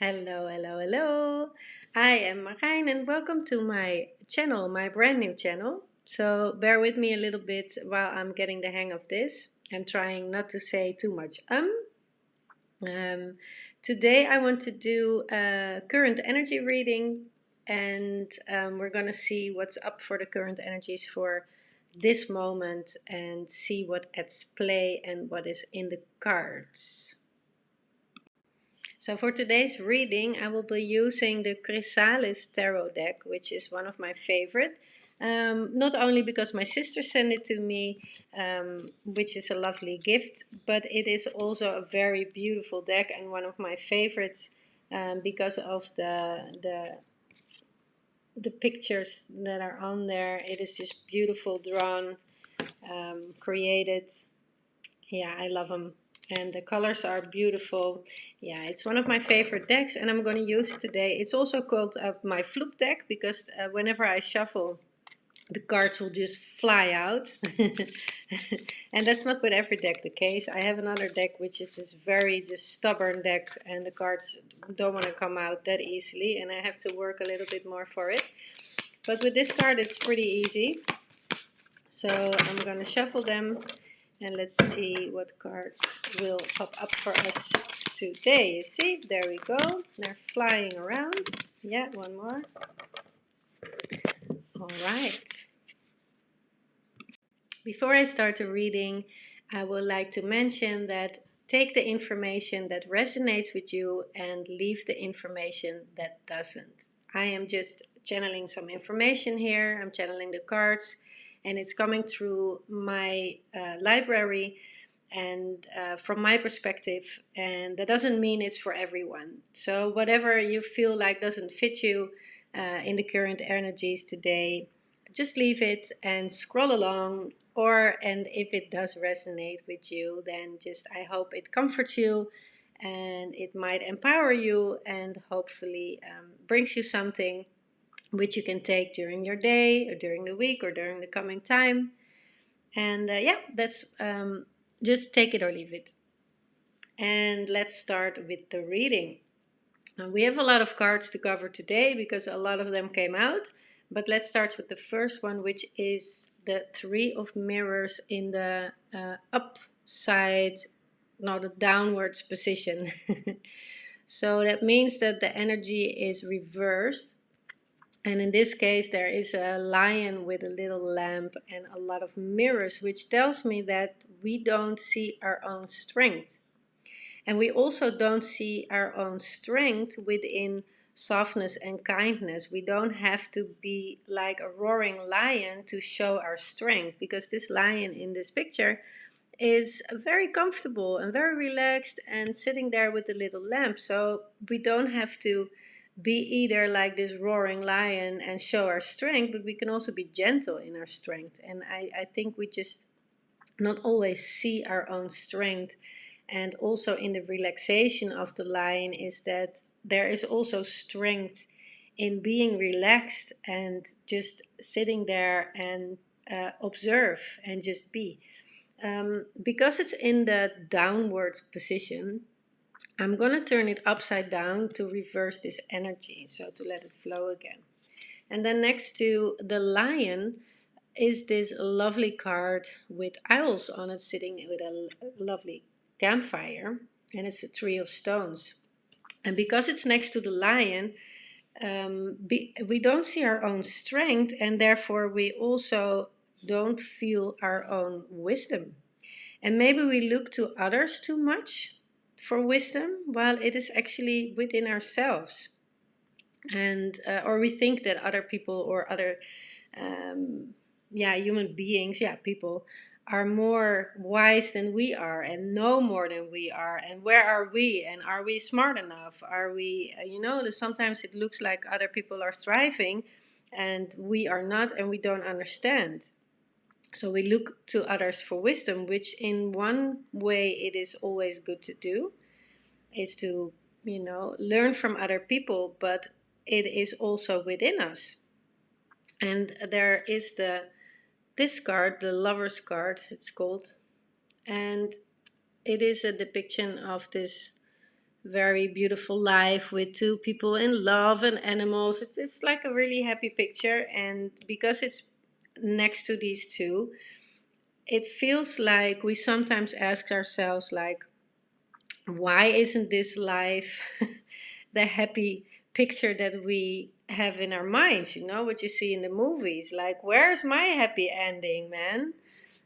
Hello, hello, hello. I am Marijn and welcome to my channel, my brand new channel. So bear with me a little bit while I'm getting the hang of this. I'm trying not to say too much. Um, Today I want to do a current energy reading and we're going to see what's up for the current energies for this moment and see what at play and what is in the cards. So for today's reading, I will be using the Chrysalis Tarot Deck, which is one of my favorite. Not only because my sister sent it to me, which is a lovely gift, but it is also a very beautiful deck and one of my favorites because of the pictures that are on there. It is just beautiful drawn, created. Yeah, I love them. And the colors are beautiful. Yeah, it's one of my favorite decks and I'm going to use it today. It's also called my Floop deck because whenever I shuffle, the cards will just fly out. And that's not with every deck the case. I have another deck which is this very just stubborn deck and the cards don't want to come out that easily and I have to work a little bit more for it. But with this card it's pretty easy. So I'm going to shuffle them and let's see what cards will pop up for us today. You see, there we go. They're flying around. Yeah, one more. All right. Before I start the reading, I would like to mention that take the information that resonates with you and leave the information that doesn't. I am just channeling some information here. I'm channeling the cards and it's coming through my library and from my perspective, and that doesn't mean it's for everyone. So whatever you feel like doesn't fit you in the current energies today, just leave it and scroll along. And if it does resonate with you, then just I hope it comforts you and it might empower you and hopefully brings you something which you can take during your day or during the week or during the coming time. And yeah, that's just take it or leave it. And let's start with the reading. We have a lot of cards to cover today because a lot of them came out. But let's start with the first one, which is the Three of Mirrors in the upside, no, the downwards position. So that means that the energy is reversed. And in this case, there is a lion with a little lamp and a lot of mirrors, which tells me that we don't see our own strength. And we also don't see our own strength within softness and kindness. We don't have to be like a roaring lion to show our strength, because this lion in this picture is very comfortable and very relaxed and sitting there with a little lamp. So we don't have to be either like this roaring lion and show our strength, but we can also be gentle in our strength. And I think we just not always see our own strength. And also in the relaxation of the lion is that there is also strength in being relaxed and just sitting there and observe and just be. Because it's in the downward position, I'm going to turn it upside down to reverse this energy, so to let it flow again. And then next to the lion is this lovely card with owls on it sitting with a lovely campfire, and it's a Three of Stones. And because it's next to the lion, we don't see our own strength, and therefore we also don't feel our own wisdom. And maybe we look to others too much for wisdom, while it is actually within ourselves. And or we think that other people or other human beings, people are more wise than we are and know more than we are. And where are we? And are we smart enough? Are we, sometimes it looks like other people are thriving and we are not, and we don't understand. So we look to others for wisdom, which in one way it is always good to do, is to, learn from other people, but it is also within us. And there is this card, the Lover's card, it's called, and it is a depiction of this very beautiful life with two people in love and animals. It's like a really happy picture, and because it's next to these two, it feels like we sometimes ask ourselves like, why isn't this life the happy picture that we have in our minds? You know what you see in the movies, like, where's my happy ending, man?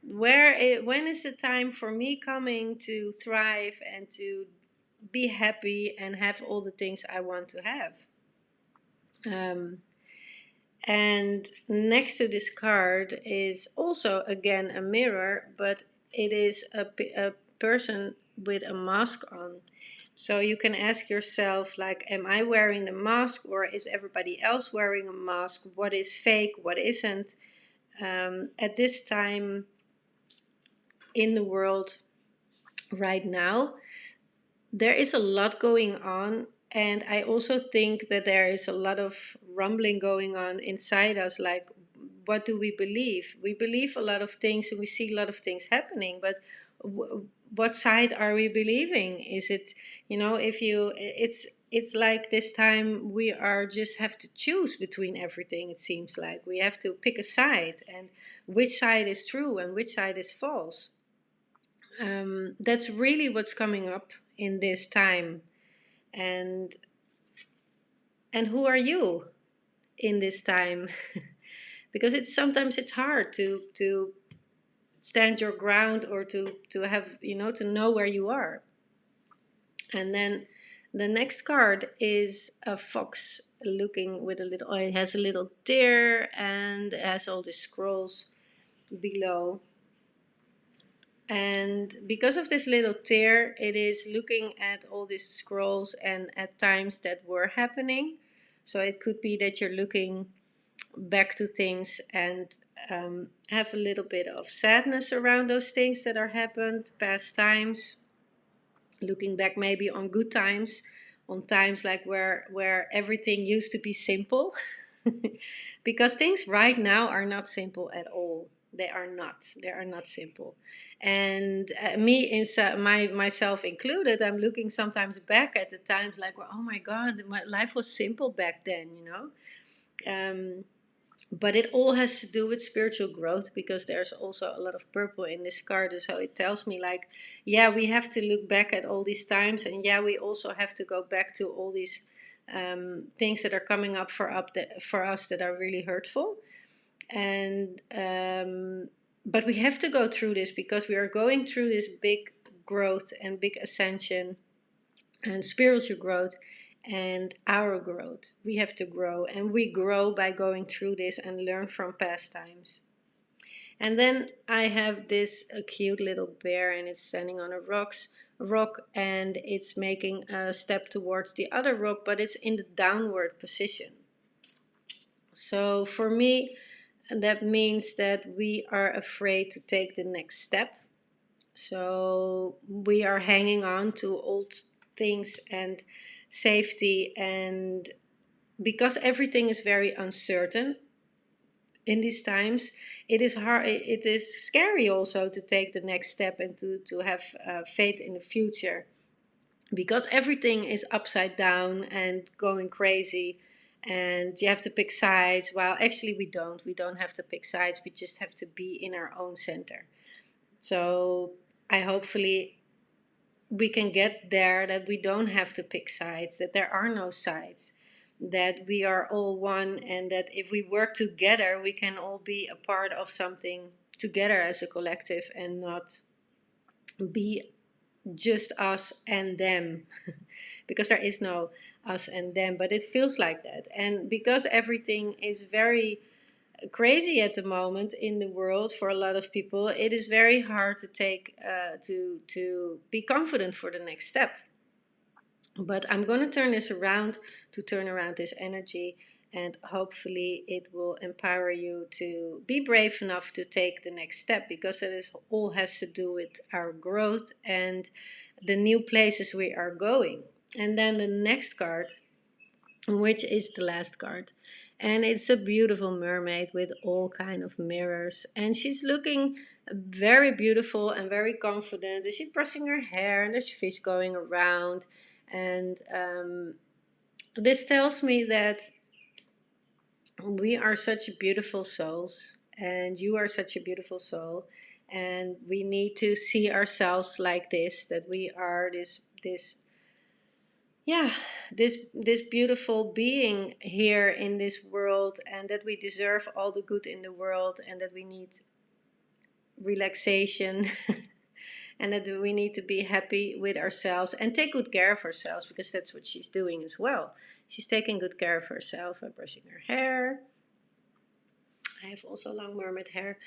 When is the time for me coming to thrive and to be happy and have all the things I want to have? um, and next to this card is also again a mirror, but it is a person with a mask on. So you can ask yourself, like, am I wearing the mask, or is everybody else wearing a mask? What is fake? What isn't? At this time in the world right now, there is a lot going on. And I also think that there is a lot of rumbling going on inside us. Like, what do we believe? We believe a lot of things and we see a lot of things happening, but what side are we believing? Is it, if you, it's like this time we are just have to choose between everything. It seems like we have to pick a side, and which side is true and which side is false. That's really what's coming up in this time. And who are you in this time? Because it's sometimes it's hard to stand your ground, or to have, to know where you are. And then the next card is a fox looking with a little, it has a little deer, and it has all the scrolls below. And because of this little tear, it is looking at all these scrolls and at times that were happening. So it could be that you're looking back to things and have a little bit of sadness around those things that are happened, past times. Looking back maybe on good times, on times like where everything used to be simple. Because things right now are not simple at all. They are not simple. And myself included, I'm looking sometimes back at the times like, well, oh my god, my life was simple back then, but it all has to do with spiritual growth, because there's also a lot of purple in this card. So it tells me like, yeah, we have to look back at all these times, and yeah, we also have to go back to all these things that are coming up for us that are really hurtful. And but we have to go through this because we are going through this big growth and big ascension and spiritual growth. And our growth, we have to grow, and we grow by going through this and learn from past times. And then I have this a cute little bear, and it's standing on a rock, and it's making a step towards the other rock, but it's in the downward position. So for me, that means that we are afraid to take the next step. So we are hanging on to old things and safety, and because everything is very uncertain in these times, it is hard, it is scary also to take the next step and to have faith in the future, because everything is upside down and going crazy, and you have to pick sides. Well, actually we don't have to pick sides, we just have to be in our own center. So I hopefully we can get there, that we don't have to pick sides, that there are no sides, that we are all one, and that if we work together, we can all be a part of something together as a collective, and not be just us and them. Because there is no us and them, but it feels like that. And because everything is very crazy at the moment in the world for a lot of people, it is very hard to take to be confident for the next step. But I'm going to turn this around, to turn around this energy, and hopefully it will empower you to be brave enough to take the next step, because it is all has to do with our growth and the new places we are going. And then the next card, which is the last card, and it's a beautiful mermaid with all kind of mirrors, and she's looking very beautiful and very confident, and she's brushing her hair, and there's fish going around, And this tells me that we are such beautiful souls, and you are such a beautiful soul, and we need to see ourselves like this, that we are this yeah, this beautiful being here in this world, and that we deserve all the good in the world, and that we need relaxation and that we need to be happy with ourselves and take good care of ourselves, because that's what she's doing as well. She's taking good care of herself by brushing her hair. I have also long mermaid hair.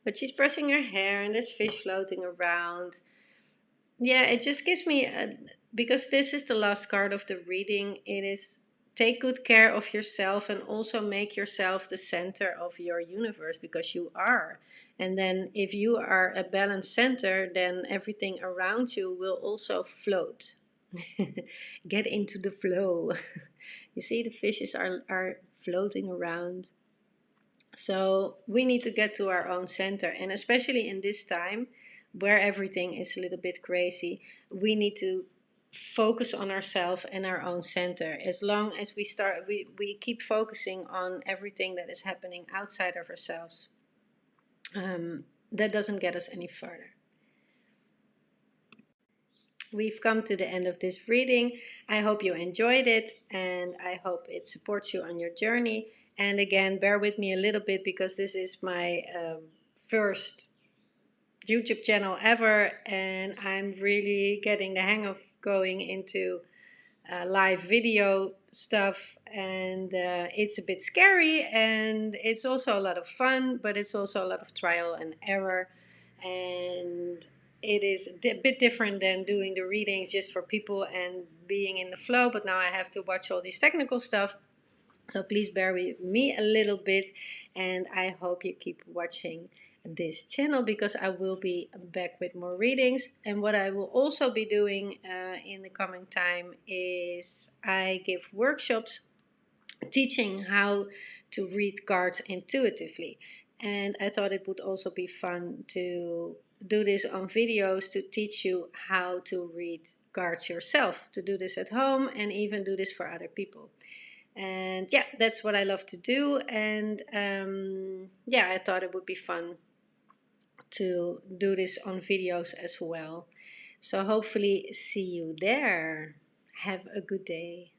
But she's brushing her hair, and there's fish floating around. Yeah, it just gives me because this is the last card of the reading. It is take good care of yourself, and also make yourself the center of your universe, because you are. And then if you are a balanced center, then everything around you will also float. Get into the flow. You see, the fishes are floating around. So we need to get to our own center, and especially in this time where everything is a little bit crazy, we need to focus on ourselves and our own center. As long as we keep focusing on everything that is happening outside of ourselves, that doesn't get us any further. We've come to the end of this reading. I hope you enjoyed it, and I hope it supports you on your journey. And again, bear with me a little bit, because this is my first YouTube channel ever, and I'm really getting the hang of going into live video stuff, and it's a bit scary, and it's also a lot of fun, but it's also a lot of trial and error, and it is a bit different than doing the readings just for people and being in the flow. But now I have to watch all this technical stuff, so please bear with me a little bit, and I hope you keep watching this channel, because I will be back with more readings. And what I will also be doing in the coming time is I give workshops teaching how to read cards intuitively. And I thought it would also be fun to do this on videos, to teach you how to read cards yourself, to do this at home and even do this for other people. And yeah, that's what I love to do. And yeah, I thought it would be fun to do this on videos as well. So hopefully see you there. Have a good day.